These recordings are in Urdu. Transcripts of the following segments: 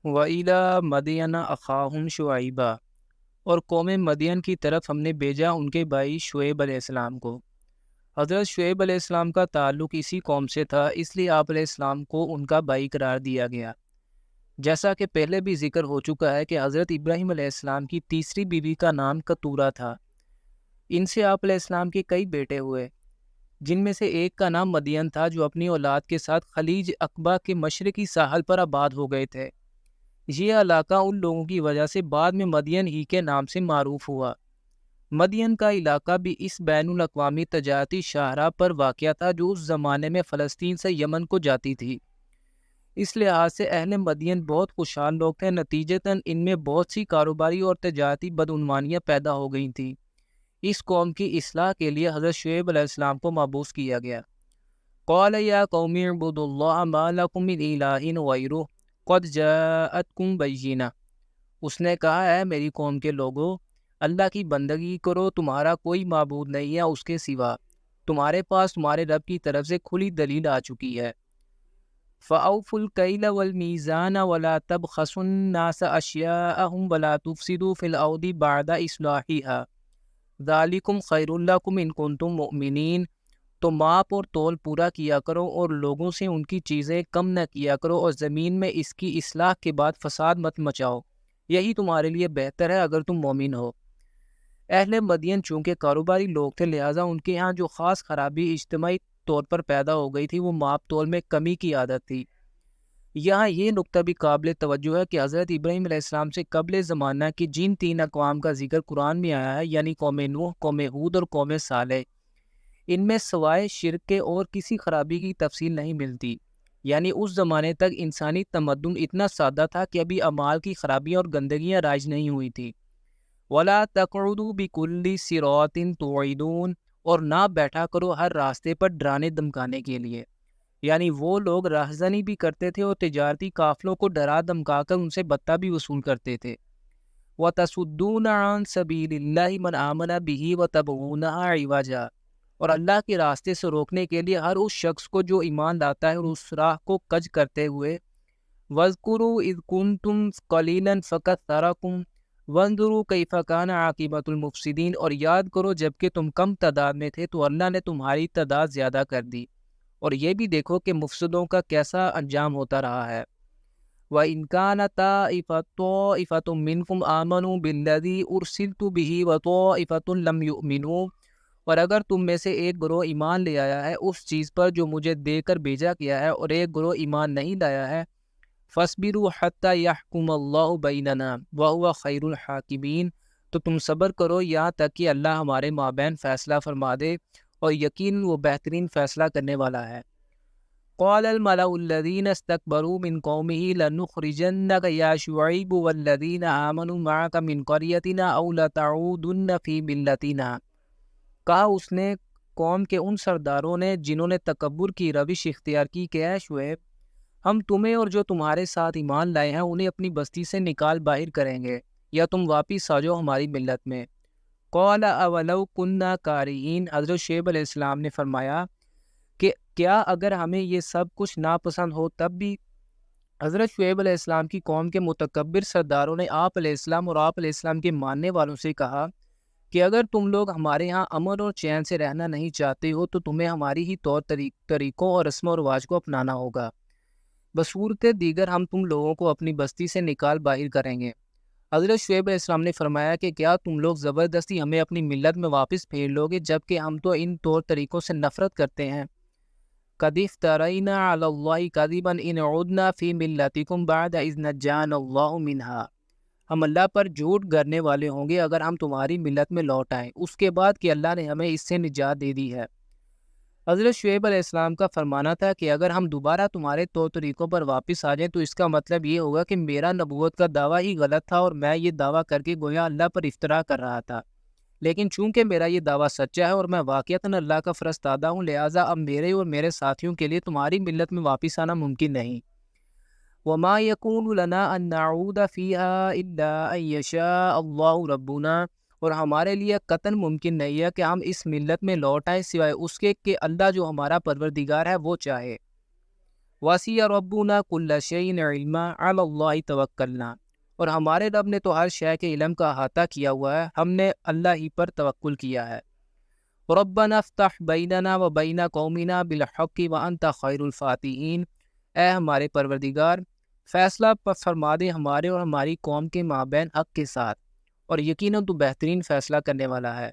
وَإِلَىٰ مَدْيَنَ أَخَاهُمْ شُعَيْبًا، اور قوم مدین کی طرف ہم نے بھیجا ان کے بھائی شعیب علیہ السلام کو۔ حضرت شعیب علیہ السلام کا تعلق اسی قوم سے تھا، اس لیے آپ علیہ السلام کو ان کا بھائی قرار دیا گیا۔ جیسا کہ پہلے بھی ذکر ہو چکا ہے کہ حضرت ابراہیم علیہ السلام کی تیسری بیوی کا نام کتورہ تھا۔ ان سے آپ علیہ السلام کے کئی بیٹے ہوئے، جن میں سے ایک کا نام مدین تھا، جو اپنی اولاد کے ساتھ خلیج عقبہ کے مشرقی ساحل پر آباد ہو گئے تھے۔ یہ علاقہ ان لوگوں کی وجہ سے بعد میں مدین ہی کے نام سے معروف ہوا۔ مدین کا علاقہ بھی اس بین الاقوامی تجارتی شاہراہ پر واقع تھا جو اس زمانے میں فلسطین سے یمن کو جاتی تھی۔ اس لحاظ سے اہل مدین بہت خوشحال لوگ تھے، نتیجتاً ان میں بہت سی کاروباری اور تجارتی بدعنوانیاں پیدا ہو گئی تھیں۔ اس قوم کی اصلاح کے لیے حضرت شعیب علیہ السلام کو مبعوث کیا گیا۔ قال یا قوم اعبدوا اللہ ما لکم من الہ غیرہ قد جاءتکم بینہ۔ اس نے کہا ہے میری قوم کے لوگوں، اللہ کی بندگی کرو، تمہارا کوئی معبود نہیں ہے اس کے سوا، تمہارے پاس تمہارے رب کی طرف سے کھلی دلیل آ چکی ہے۔ فَأَوْفُوا الْكَيْلَ وَالْمِيزَانَ وَلَا تَبْخَسُوا النَّاسَ أَشْيَاءَهُمْ وَلَا تُفْسِدُوا فِي الْأَرْضِ بَعْدَ إِصْلَاحِهَا ذَلِكُمْ خَيْرٌ لَكُمْ إِن كُنتُم مُؤْمِنِينَ۔ تو ماپ اور تول پورا کیا کرو اور لوگوں سے ان کی چیزیں کم نہ کیا کرو، اور زمین میں اس کی اصلاح کے بعد فساد مت مچاؤ، یہی تمہارے لیے بہتر ہے اگر تم مومن ہو۔ اہل مدین چونکہ کاروباری لوگ تھے، لہٰذا ان کے ہاں جو خاص خرابی اجتماعی طور پر پیدا ہو گئی تھی وہ ماپ تول میں کمی کی عادت تھی۔ یہاں یہ نقطہ بھی قابل توجہ ہے کہ حضرت ابراہیم علیہ السلام سے قبل زمانہ کی جن تین اقوام کا ذکر قرآن میں آیا ہے، یعنی قوم نوح، قوم ہود اور قوم صالح، ان میں سوائے شرک کے اور کسی خرابی کی تفصیل نہیں ملتی۔ یعنی اس زمانے تک انسانی تمدن اتنا سادہ تھا کہ ابھی اعمال کی خرابیاں اور گندگیاں رائج نہیں ہوئی تھی۔ وَلَا تَقْعُدُوا بِكُلِّ صِرَاطٍ تُوعِدُونَ، اور نہ بیٹھا کرو ہر راستے پر ڈرانے دھمکانے کے لیے۔ یعنی وہ لوگ راہزنی بھی کرتے تھے اور تجارتی قافلوں کو ڈرا دھمکا کر ان سے بتہ بھی وصول کرتے تھے۔ وَتَصُدُّونَ عَن سَبِيلِ اللَّهِ مَنْ آمَنَ بِهِ وَتَبْغُونَهَا عِوَجًا، اور اللہ کے راستے سے روکنے کے لیے ہر اس شخص کو جو ایمان لاتا ہے اور اس راہ کو کج کرتے ہوئے۔ وَاذْكُرُوا إِذْ كُنْتُمْ قَلِيلًا فَكَثَّرَكُمْ وَانظُرُوا كَيْفَ كَانَ عَاقِبَةُ الْمُفْسِدِينَ، اور یاد کرو جب کہ تم کم تعداد میں تھے تو اللہ نے تمہاری تعداد زیادہ کر دی، اور یہ بھی دیکھو کہ مفسدوں کا کیسا انجام ہوتا رہا ہے۔ وَإِنْ كَانَ طَائِفَةٌ مِّنْكُمْ آمَنُوا بِالَّذِي أُرْسِلْتُ بِهِ وَطَائِفَةٌ لَمْ يُؤْمِنُوا، اور اگر تم میں سے ایک گروہ ایمان لے آیا ہے اس چیز پر جو مجھے دے کر بھیجا گیا ہے، اور ایک گروہ ایمان نہیں لایا ہے، فَاصْبِرُوا حَتَّى يَحْكُمَ اللَّهُ بَيْنَنَا وَهُوَ خَيْرُ الْحَاكِمِينَ، تو تم صبر کرو یہاں تک کہ اللہ ہمارے مابین فیصلہ فرما دے، اور یقیناً وہ بہترین فیصلہ کرنے والا ہے۔ قَالَ الْمَلَأُ الَّذِينَ اسْتَكْبَرُوا مِنْ قَوْمِهِ لَنُخْرِجَنَّكَ يَا شُعَيْبُ وَالَّذِينَ آمَنُوا مَعَكَ مِنْ قَرْيَتِنَا أَوْ لَتَعُودُنَّ فِي مِلَّتِنَا۔ کہا اس نے قوم کے ان سرداروں نے جنہوں نے تکبر کی روش اختیار کی کہ اے شعیب، ہم تمہیں اور جو تمہارے ساتھ ایمان لائے ہیں انہیں اپنی بستی سے نکال باہر کریں گے، یا تم واپس آ جاؤ ہماری ملت میں۔ قَالَ أَوَلَوْ كُنَّا كَارِهِينَ، حضرت شعیب علیہ السلام نے فرمایا کہ کیا اگر ہمیں یہ سب کچھ ناپسند ہو تب بھی؟ حضرت شعیب علیہ السلام کی قوم کے متکبر سرداروں نے آپ علیہ السلام اور آپ علیہ السلام کے ماننے والوں سے کہا کہ اگر تم لوگ ہمارے ہاں امن اور چین سے رہنا نہیں چاہتے ہو تو تمہیں ہماری ہی طور طریقوں اور رسم و رواج کو اپنانا ہوگا، بصورت دیگر ہم تم لوگوں کو اپنی بستی سے نکال باہر کریں گے۔ حضرت شعیب علیہ السلام نے فرمایا کہ کیا تم لوگ زبردستی ہمیں اپنی ملت میں واپس پھیر لو گے جبکہ ہم تو ان طور طریقوں سے نفرت کرتے ہیں؟ قَدِ افْتَرَيْنَا عَلَى اللَّهِ كَذِبًا إِنْ عُدْنَا فِي مِلَّتِكُمْ بَعْدَ إِذْ نَجَّانَا اللَّهُ مِنْهَا، ہم اللہ پر جھوٹ گھڑنے والے ہوں گے اگر ہم تمہاری ملت میں لوٹ آئیں اس کے بعد کہ اللہ نے ہمیں اس سے نجات دے دی ہے۔ حضرت شعیب علیہ السلام کا فرمانا تھا کہ اگر ہم دوبارہ تمہارے طور طریقوں پر واپس آ جائیں تو اس کا مطلب یہ ہوگا کہ میرا نبوت کا دعویٰ ہی غلط تھا اور میں یہ دعویٰ کر کے گویا اللہ پر افترا کر رہا تھا، لیکن چونکہ میرا یہ دعویٰ سچا ہے اور میں واقعتاً اللہ کا فرستادہ ہوں، لہٰذا اب میرے اور میرے ساتھیوں کے لیے تمہاری ملت میں واپس آنا ممکن نہیں۔ وَمَا يَكُونُ لَنَا أَن نَّعُودَ فِيهَا إِلَّا أَن يَشَاءَ اللَّهُ رَبُّنَا، اور ہمارے لیے قطعاً ممکن نہیں ہے کہ ہم اس ملت میں لوٹ آئیں سوائے اس کے کہ اللہ جو ہمارا پروردگار ہے وہ چاہے۔ وَسِعَ رَبُّنَا كُلَّ شَيْءٍ عِلْمًا عَلَى اللَّهِ تَوَكَّلْنَا، اور ہمارے رب نے تو ہر شے کے علم کا احاطہ کیا ہوا ہے، ہم نے اللہ ہی پر توکل کیا ہے۔ رَبَّنَا افْتَحْ بَيْنَنَا وَبَيْنَ قَوْمِنَا بِالْحَقِّ وَأَنْتَ خَيْرُ الْفَاتِحِينَ، اے ہمارے پروردگار فیصلہ فرما دے ہمارے اور ہماری قوم کے مابین حق کے ساتھ، اور یقیناً تو بہترین فیصلہ کرنے والا ہے۔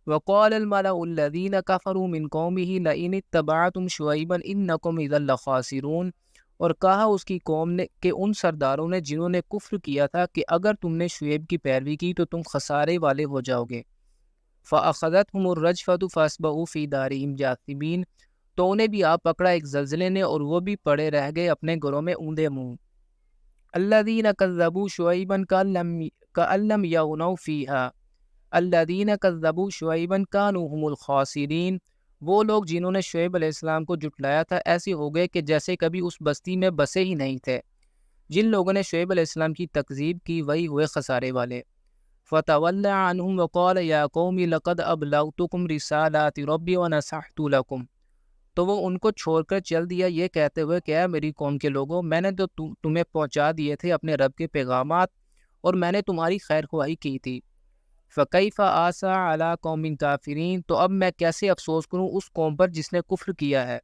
وقال الملأ الذين كفروا من قومه لئن اتبعتم شعيبا انكم اذا لخاسرون، اور کہا اس کی قوم نے کہ ان سرداروں نے جنہوں نے کفر کیا تھا کہ اگر تم نے شعیب کی پیروی کی تو تم خسارے والے ہو جاؤ گے۔ فاخذتهم الرجفة فاصبحوا في دارهم جاثمين، تو انہیں بھی آ پکڑا ایک زلزلے نے اور وہ بھی پڑے رہ گئے اپنے گھروں میں اوندے منہ۔ الذين كذبوا شعيبا كأن لم يغنوا فيها الذین کذبوا شعیبا کانوا هم الخاسرین، وہ لوگ جنہوں نے شعیب علیہ السلام کو جھٹلایا تھا ایسے ہو گئے کہ جیسے کبھی اس بستی میں بسے ہی نہیں تھے۔ جن لوگوں نے شعیب علیہ السلام کی تکذیب کی وہی ہوئے خسارے والے۔ فتولی عنہم وقال یا قوم لقد ابلغتکم رسالات ربی ونصحت لکم، تو وہ ان کو چھوڑ کر چل دیا یہ کہتے ہوئے کہ اے میری قوم کے لوگوں، میں نے تو تمہیں پہنچا دیے تھے اپنے رب کے پیغامات اور میں نے تمہاری خیر خواہی کی تھی۔ فَكَيْفَ آسَىٰ عَلَىٰ قَوْمٍ كَافِرِينَ، تو اب میں کیسے افسوس کروں اس قوم پر جس نے کفر کیا ہے۔